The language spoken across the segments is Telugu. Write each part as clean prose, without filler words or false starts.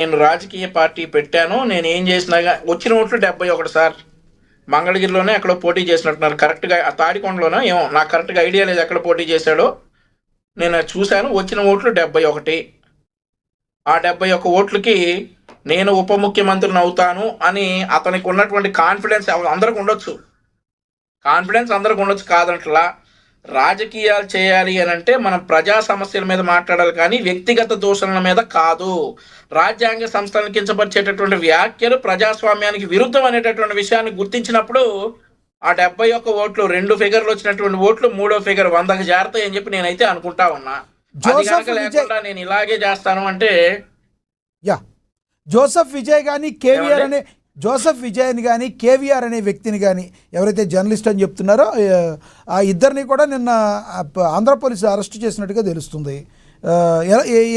నేను రాజకీయ పార్టీ పెట్టాను. నేను ఏం చేసినా వచ్చిన ఓట్లు 71 సార్. మంగళగిరిలోనే ఎక్కడో పోటీ చేసినట్టున్నారు. కరెక్ట్గా ఆ తాడికొండలోనో ఏమో నాకు కరెక్ట్గా ఐడియా లేదు ఎక్కడ పోటీ చేశాడో. నేను చూశాను, వచ్చిన ఓట్లు 71. ఆ 71 ఓట్లకి నేను ఉప ముఖ్యమంత్రిని అవుతాను అని అతనికి ఉన్నటువంటి కాన్ఫిడెన్స్ అందరికి ఉండొచ్చు. కాదంట్లా. రాజకీయాలు చేయాలి అని అంటే మనం ప్రజా సమస్యల మీద మాట్లాడాలి, కానీ వ్యక్తిగత దూషణల మీద కాదు. రాజ్యాంగ సంస్థలను కించపరిచేటటువంటి వ్యాఖ్యలు ప్రజాస్వామ్యానికి విరుద్ధం అనేటటువంటి విషయాన్ని గుర్తించినప్పుడు ఆ 71 ఓట్లు 2 ఫిగర్లు వచ్చినటువంటి ఓట్లు 3వ ఫిగర్ 100కి చేరతాయి అని చెప్పి నేనైతే అనుకుంటా ఉన్నా. అది కనుక లేకుండా నేను ఇలాగే చేస్తాను అంటే జోసెఫ్ విజయ్ కానీ కేవీఆర్ అనే జోసెఫ్ విజయ్ని కానీ కేవీఆర్ అనే వ్యక్తిని కానీ ఎవరైతే జర్నలిస్ట్ అని చెప్తున్నారో ఆ ఇద్దరిని కూడా నిన్న ఆంధ్ర పోలీసు అరెస్ట్ చేసినట్టుగా తెలుస్తుంది.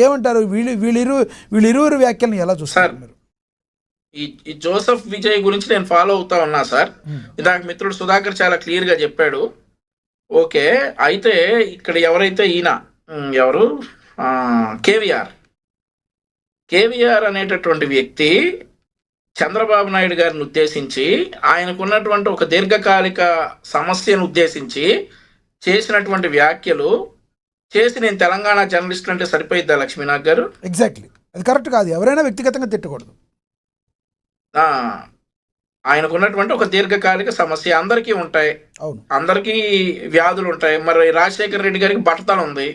ఏమంటారు వీళ్ళిరువురు వ్యాఖ్యలను ఎలా చూస్తారు మీరు? ఈ జోసెఫ్ విజయ్ గురించి నేను ఫాలో అవుతా ఉన్నా సార్. ఇందాక మిత్రుడు సుధాకర్ చాలా క్లియర్ గా చెప్పాడు. ఓకే, అయితే ఇక్కడ ఎవరైతే ఈయన ఎవరు కేవీఆర్ అనేటటువంటి వ్యక్తి చంద్రబాబు నాయుడు గారిని ఉద్దేశించి ఆయనకున్నటువంటి ఒక దీర్ఘకాలిక సమస్యను ఉద్దేశించి చేసినటువంటి వ్యాఖ్యలు చేసి నేను తెలంగాణ జర్నలిస్ట్ అంటే సరిపోయిద్దా లక్ష్మీనాథ్ గారు? ఎగ్జాక్ట్లీ, అది కరెక్ట్ కాదు. ఎవరైనా వ్యక్తిగతంగా తిట్టకూడదు. ఆయనకున్నటువంటి ఒక దీర్ఘకాలిక సమస్య అందరికీ ఉంటాయి, అందరికీ వ్యాధులు ఉంటాయి. మరి రాజశేఖర రెడ్డి గారికి బట్టతలు ఉంది.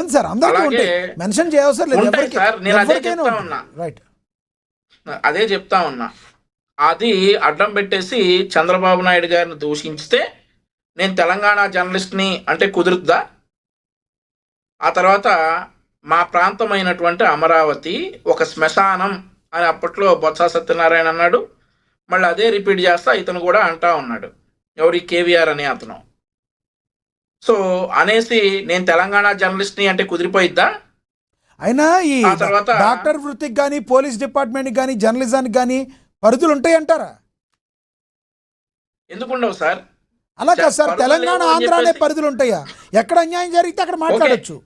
ఏం సార్ అందరికీ మెన్షన్ చేయవసరం లేదు సార్. నేను అదే చెప్తా ఉన్నా. అది అడ్డం పెట్టేసి చంద్రబాబు నాయుడు గారిని దూషించితే నేను తెలంగాణ జర్నలిస్ట్ని అంటే కుదురుద్దా? ఆ తర్వాత మా ప్రాంతమైనటువంటి అమరావతి ఒక శ్మశానం అని అప్పట్లో బొత్స సత్యనారాయణ అన్నాడు. మళ్ళీ అదే రిపీట్ చేస్తా ఇతను కూడా అంటా ఉన్నాడు, ఎవరి కేవీఆర్ అనే అతను. సో అనేసి నేను తెలంగాణ జర్నలిస్ట్ని అంటే కుదిరిపోయిద్దా? అయినా ఈ తర్వాత డాక్టర్ వృత్తికి కానీ పోలీస్ డిపార్ట్మెంట్కి కానీ జర్నలిజానికి కానీ పరిధులు ఉంటాయి అంటారా? ఎందుకుండవు సార్? అలా కాదు సార్, తెలంగాణ ఆంధ్ర అనే పరిధులు ఉంటాయా? ఎక్కడ అన్యాయం జరిగితే అక్కడ మాట్లాడచ్చు.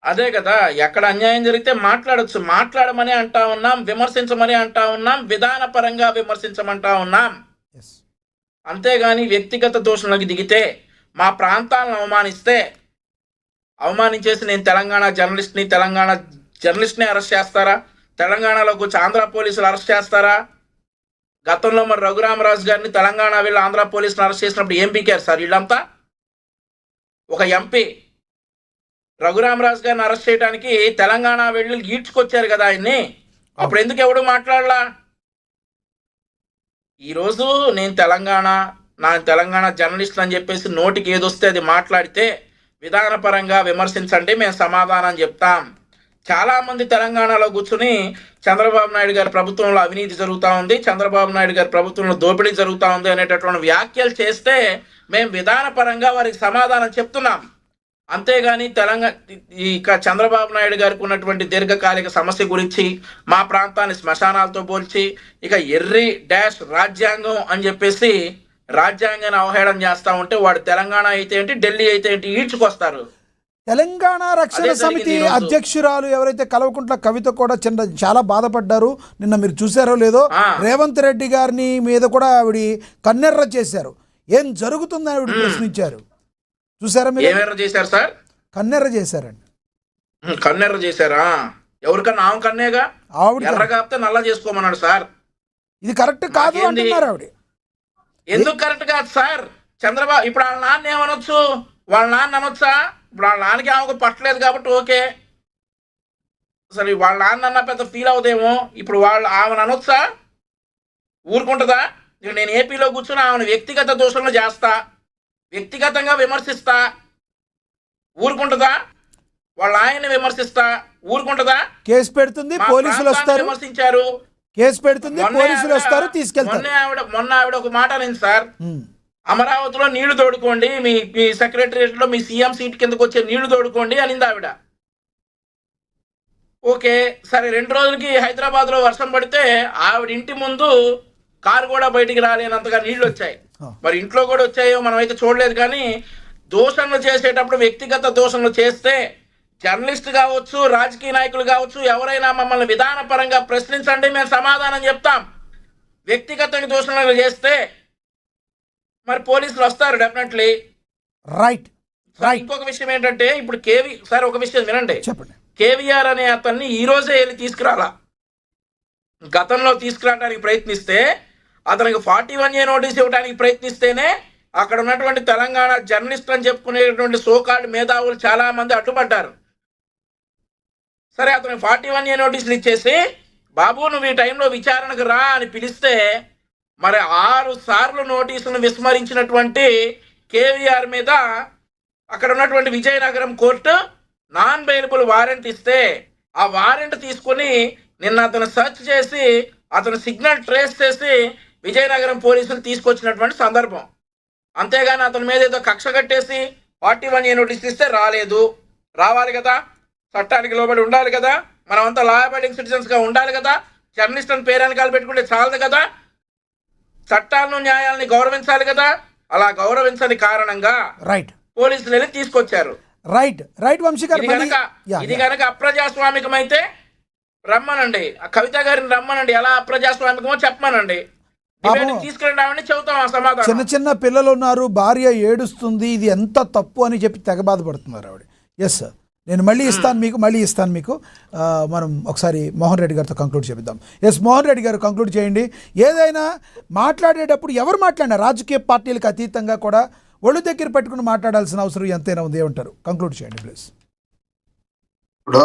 అదే కదా, ఎక్కడ అన్యాయం జరిగితే మాట్లాడచ్చు. మాట్లాడమని అంటా ఉన్నాం, విమర్శించమని అంటా ఉన్నాం, విధానపరంగా విమర్శించమంటా ఉన్నాం. అంతేగాని వ్యక్తిగత దూషణలకు దిగితే, మా ప్రాంతాలను అవమానించేసి నేను తెలంగాణ జర్నలిస్ట్ని అరెస్ట్ చేస్తారా? తెలంగాణలోకి వచ్చి ఆంధ్ర పోలీసులు అరెస్ట్ చేస్తారా? గతంలో మరి రఘురామరాజు గారిని తెలంగాణ వీళ్ళు ఆంధ్ర పోలీసులు అరెస్ట్ చేసినప్పుడు ఏం పీకారు సార్ వీళ్ళంతా? ఒక ఎంపీ రఘురామరాజు గారిని అరెస్ట్ చేయడానికి తెలంగాణ వెళ్ళి ఈడ్చుకొచ్చారు కదా ఆయన్ని. అప్పుడు ఎందుకు ఎవడు మాట్లాడలా? ఈరోజు నేను తెలంగాణ జర్నలిస్ట్ అని చెప్పేసి నోటికి ఏదొస్తే అది మాట్లాడితే విధానపరంగా విమర్శించండి, మేము సమాధానం చెప్తాం. చాలామంది తెలంగాణలో కూర్చుని చంద్రబాబు నాయుడు గారి ప్రభుత్వంలో అవినీతి జరుగుతూ ఉంది, చంద్రబాబు నాయుడు గారి ప్రభుత్వంలో దోపిడీ జరుగుతూ ఉంది అనేటటువంటి వ్యాఖ్యలు చేస్తే మేము విధానపరంగా వారికి సమాధానం చెప్తున్నాం. అంతేగాని ఇక చంద్రబాబు నాయుడు గారికి ఉన్నటువంటి దీర్ఘకాలిక సమస్య గురించి మా ప్రాంతాన్ని శ్మశానాలతో పోల్చి ఇక ఎర్రి డాష్ రాజ్యాంగం అని చెప్పేసి రాజ్యాంగాన్ని అవహేళన చేస్తా ఉంటే వాడు తెలంగాణ అయితే ఏంటి, ఢిల్లీ అయితే ఏంటి ఈడ్చుకొస్తారు. తెలంగాణ రక్షణ సమితి అధ్యక్షురాలు ఎవరైతే కల్వకుంట్ల కవిత కూడా చాలా బాధపడ్డారు. నిన్న మీరు చూసారో లేదో, రేవంత్ రెడ్డి గారిని మీద కూడా ఆవిడ కన్నెర్ర చేశారు. ఏం జరుగుతుందని ఆవిడ ప్రశ్నించారు. చూసారా మీరు? ఏమేర్ర చేశారు సార్? కన్నెర్ర చేశారండి. కన్నెర్ర చేశారా? ఎవరికన్నా ఆమె కన్నేగా, ఆవిడ ఎర్ర కాపితే నల్ల చేసుకోమన్నాడు సార్. ఇది కరెక్ట్ కాదు అంటున్నారు ఆవిడ. ఎందుకు కరెక్ట్ కాదు సార్? చంద్రబాబు ఇప్పుడు వాళ్ళ నాన్న ఏమనొచ్చు? వాళ్ళ నాన్న అనొచ్చా? ఇప్పుడు వాళ్ళ నాన్నకి ఆమెకు పట్టలేదు కాబట్టి ఓకే, అసలు వాళ్ళ నాన్న అన్న పెద్ద ఫీల్ అవుదేమో. ఇప్పుడు ఆమెను అనొచ్చా? ఊరుకుంటుందా? నేను ఏపీలో కూర్చొని ఆమెను వ్యక్తిగత దూషణలు చేస్తా, వ్యక్తిగతంగా విమర్శిస్తా, ఊరుకుంటుందా? వాళ్ళ ఆయన్ని విమర్శిస్తా, ఊరుకుంటుందా? కేసు పెడుతుంది, పోలీసులు వస్తారు, విమర్శించారు, కేసు పెడుతుంది, పోలీసులు వస్తారు, తీసుకెళ్తారు. మొన్న ఆవిడ ఒక మాట అనింది సార్, అమరావతిలో నీళ్లు తోడుకోండి, మీ సెక్రటరియట్ లో మీ సీఎం సీట్ కిందకు వచ్చే నీళ్లు తోడుకోండి అనింది ఆవిడ. ఓకే సరే, 2 రోజులకి హైదరాబాద్ లో వర్షం పడితే ఆవిడ ఇంటి ముందు కారు కూడా బయటికి రాలేనంతగా నీళ్లు వచ్చాయి. మరి ఇంట్లో కూడా వచ్చాయో మనం అయితే చూడలేదు. కానీ దూషణలు చేసేటప్పుడు వ్యక్తిగత దూషణలు చేస్తే జర్నలిస్ట్ కావచ్చు, రాజకీయ నాయకులు కావచ్చు, ఎవరైనా మమ్మల్ని విధానపరంగా ప్రశ్నించండి, మేము సమాధానం చెప్తాం. వ్యక్తిగతంగా దూషణలు చేస్తే మరి పోలీసులు వస్తారు డెఫినెట్లీ. రైట్ రైట్ ఇంకొక విషయం ఏంటంటే, ఇప్పుడు సార్ ఒక విషయం వినండి. చెప్పండి. కేవీఆర్ అనే అతన్ని ఈ రోజే వెళ్ళి తీసుకురాలా. గతంలో తీసుకురావడానికి ప్రయత్నిస్తే, అతనికి 41A నోటీస్ ఇవ్వడానికి ప్రయత్నిస్తేనే అక్కడ ఉన్నటువంటి తెలంగాణ జర్నలిస్ట్ అని చెప్పుకునేటువంటి సోకాల్డ్ మేధావులు చాలా మంది అడ్డుపడ్డారు. సరే, అతనికి 41A నోటీసులు ఇచ్చేసి, బాబు నువ్వు ఈ టైంలో విచారణకు రా అని పిలిస్తే, మరి 6 సార్లు నోటీసులను విస్మరించినటువంటి కేవీఆర్ మీద అక్కడ ఉన్నటువంటి Vizianagaram court non bailable warrant ఇస్తే, ఆ వారెంట్ తీసుకుని నిన్న అతను సెర్చ్ చేసి అతను సిగ్నల్ ట్రేస్ చేసి విజయనగరం పోలీసులు తీసుకొచ్చినటువంటి సందర్భం. అంతేగాని అతని మీద ఏదో కక్ష కట్టేసి 41A నోటీసులు ఇస్తే రాలేదు. రావాలి కదా, చట్టానికి లోబడి ఉండాలి కదా, మనమంతా లా అబైడింగ్ సిటిజన్స్గా ఉండాలి కదా. జర్నలిస్ట్ అని పేరెనకాలు పెట్టుకుంటే చాలదు కదా, చట్టాలను న్యాయాలని గౌరవించాలి కదా. అలా గౌరవించని కారణంగా రైట్ పోలీసులు వెళ్ళి తీసుకొచ్చారు. రైట్ రైట్ వంశీ గారు, ఇది కనుక అప్రజాస్వామికం అయితే రమ్మనండి, కవిత గారిని రమ్మనండి, ఎలా అప్రజాస్వామికమో చెప్పమనండి, తీసుకెళ్ళామని చెబుతాం ఆ సమాధానం. చిన్న చిన్న పిల్లలు ఉన్నారు, భార్య ఏడుస్తుంది, ఇది ఎంత తప్పు అని చెప్పి తెగ బాధపడుతున్నారు ఆవిడ. ఎస్ సార్, నేను మళ్ళీ ఇస్తాను మీకు మనం ఒకసారి మోహన్ రెడ్డి గారితో కంక్లూడ్ చేద్దాం. ఎస్ మోహన్ రెడ్డి గారు కంక్లూడ్ చేయండి. ఏదైనా మాట్లాడేటప్పుడు ఎవరు మాట్లాడినా రాజకీయ పార్టీలకు అతీతంగా కూడా ఒళ్ళు దగ్గర పెట్టుకుని మాట్లాడాల్సిన అవసరం ఎంతైనా ఉంది ఏమంటారు? కంక్లూడ్ చేయండి ప్లీజ్. ఇప్పుడు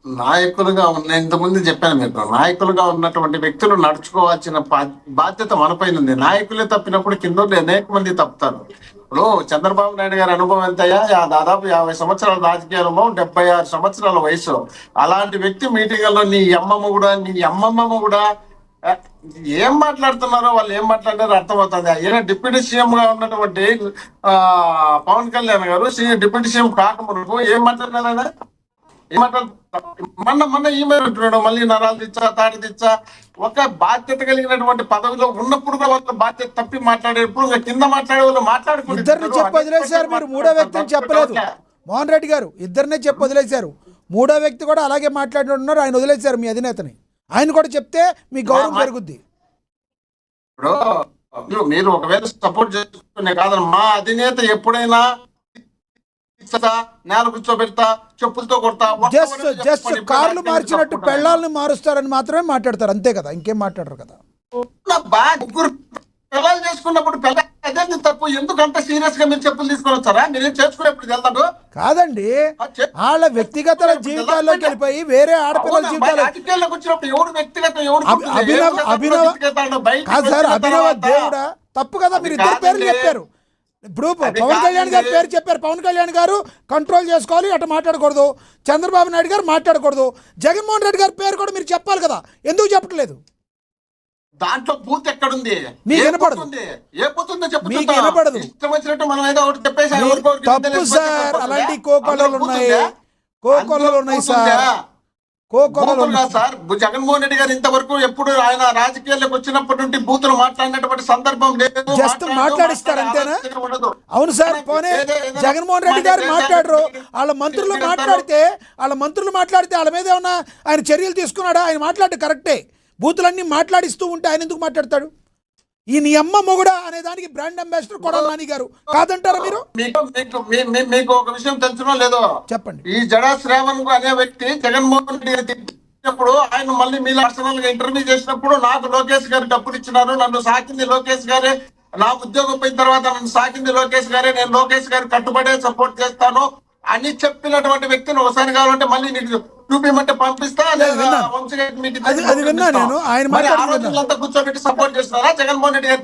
నాయకులుగా ఇంతకుముందు చెప్పాను మీకు, నాయకులుగా ఉన్నటువంటి వ్యక్తులు నడుచుకోవాల్సిన బాధ్యత మనపైన ఉంది. నాయకులే తప్పినప్పుడు కింద అనేక మంది తప్పుతారు. ఇప్పుడు చంద్రబాబు నాయుడు గారి అనుభవం ఎంతయ్యా? దాదాపు 50 సంవత్సరాల రాజకీయ అనుభవం, 76 సంవత్సరాల వయసు. అలాంటి వ్యక్తి మీటింగ్లలో నీ అమ్మమ్మ కూడా ఏం మాట్లాడుతున్నారో, వాళ్ళు ఏం మాట్లాడారో అర్థమవుతుంది. ఈయన డిప్యూటీ సీఎం గా ఉన్నటువంటి పవన్ కళ్యాణ్ గారు డిప్యూటీ సీఎం కాకముందు ఏం మాట్లాడినారా? మొన్న ఈమెయిల్ ఉంటున్నాడు, మళ్ళీ నరాలు తెచ్చా తాటి తెచ్చా. ఒక బాధ్యత కలిగినటువంటి పదవిలో ఉన్నప్పుడు కూడా వాళ్ళ బాధ్యత తప్పి మాట్లాడేప్పుడు కింద మాట్లాడే వాళ్ళు మాట్లాడుకుంటారు. ఇద్దరిని చెప్పి వదిలేశారు, మీరు మూడో వ్యక్తిని చెప్పలేదు మోహన్ రెడ్డి గారు. ఇద్దరినే చెప్పి వదిలేశారు, మూడో వ్యక్తి కూడా అలాగే మాట్లాడుతున్నారు, ఆయన వదిలేశారు మీ అధినేతని. ఆయన కూడా చెప్తే మీ గౌరవం పెరుగుద్ది. ఇప్పుడు మీరు ఒకవేళ సపోర్ట్ చేసుకునే కాదని మా అధినేత ఎప్పుడైనా నేల కూర్చోబెడతా, చెప్పులతో కొడతా, జస్ట్ కార్లు మార్చినట్టు పెళ్ళాలను మారుస్తారని మాత్రమే మాట్లాడతారు, అంతే కదా, ఇంకేం మాట్లాడరు కదా. ముగ్గురు పిల్లలు చేసుకున్నప్పుడు అదే తప్పు. ఎందుకంత సీరియస్ గా మీరు చెప్పులు తీసుకొని వచ్చారా? మీరు చేసుకునేప్పుడు వెళ్తాడు కాదండి, వాళ్ళ వ్యక్తిగత జీవితాల్లోకి వెళ్ళిపోయి వేరే ఆడపిల్లల జీవితాలు రాజకీయాల్లోకి వచ్చినప్పుడు ఎవరు వ్యక్తిగత అభినవ దేవుడా తప్పు కదా. మీరు ఇద్దరు పేర్లు చెప్పారు. ఇప్పుడు పవన్ కళ్యాణ్ గారు పేరు చెప్పారు. పవన్ కళ్యాణ్ గారు కంట్రోల్ చేసుకోవాలి, అటు మాట్లాడకూడదు. చంద్రబాబు నాయుడు గారు మాట్లాడకూడదు. జగన్మోహన్ రెడ్డి గారి పేరు కూడా మీరు చెప్పాలి కదా, ఎందుకు చెప్పట్లేదు? దాంట్లో బూత్ ఎక్కడుంది? మీకు వినపడదు, ఏ బూతుందో చెప్పు. మీకు వినపడదు. ఇష్టం వచ్చినట్టు మనం ఏదో ఒకటి చెప్పేసి తప్పు సార్. అలాంటి కోకొల్లలు ఉన్నాయి సార్, సార్. జగన్మోహన్ రెడ్డి గారు ఇంతవరకు ఎప్పుడు ఆయన రాజకీయాల్లోకి వచ్చినప్పటి నుండి బూతులు మాట్లాడినటువంటి సందర్భం లేదు. జస్ట్ మాట్లాడిస్తారు అంతేనా? అవును సార్. పోనీ జగన్మోహన్ రెడ్డి గారు మాట్లాడరు, వాళ్ళ మంత్రులు మాట్లాడితే వాళ్ళ మీద ఏమన్నా ఆయన చర్యలు తీసుకున్నాడా? ఆయన మాట్లాడితే కరెక్టే, బూతులన్నీ మాట్లాడిస్తూ ఉంటే ఆయన ఎందుకు మాట్లాడతాడు? ఈ నీ అమ్మ మొగుడా అనే దానికి బ్రాండ్ అంబాసిడర్ కొడాలి నాని గారు కాదంటారా మీరు? మీకు ఒక విషయం తెలుసునో లేదో చెప్పండి. ఈ జడా శ్రావణ్ అనే వ్యక్తి జగన్మోహన్ రెడ్డి గారు తిట్టినప్పుడు ఆయన మళ్ళీ మీలా పర్సనల్ గా ఇంటర్వ్యూ చేసినప్పుడు నాకు లోకేష్ గారు డబ్బులు ఇచ్చినారు, నన్ను సాకింది లోకేష్ గారే, నా ఉద్యోగం పోయిన తర్వాత నన్ను సాకింది లోకేష్ గారే, నేను లోకేష్ గారు కట్టుబడే సపోర్ట్ చేస్తాను అని చెప్పినటువంటి వ్యక్తిని ఒకసారి కావాలంటే మళ్ళీ నీకు చూపిమంటే పంపిస్తా. అది విన్నా నేను. ఆయన కూర్చోబెట్టి సపోర్ట్ చేస్తారా జగన్మోహన్ రెడ్డి గారు?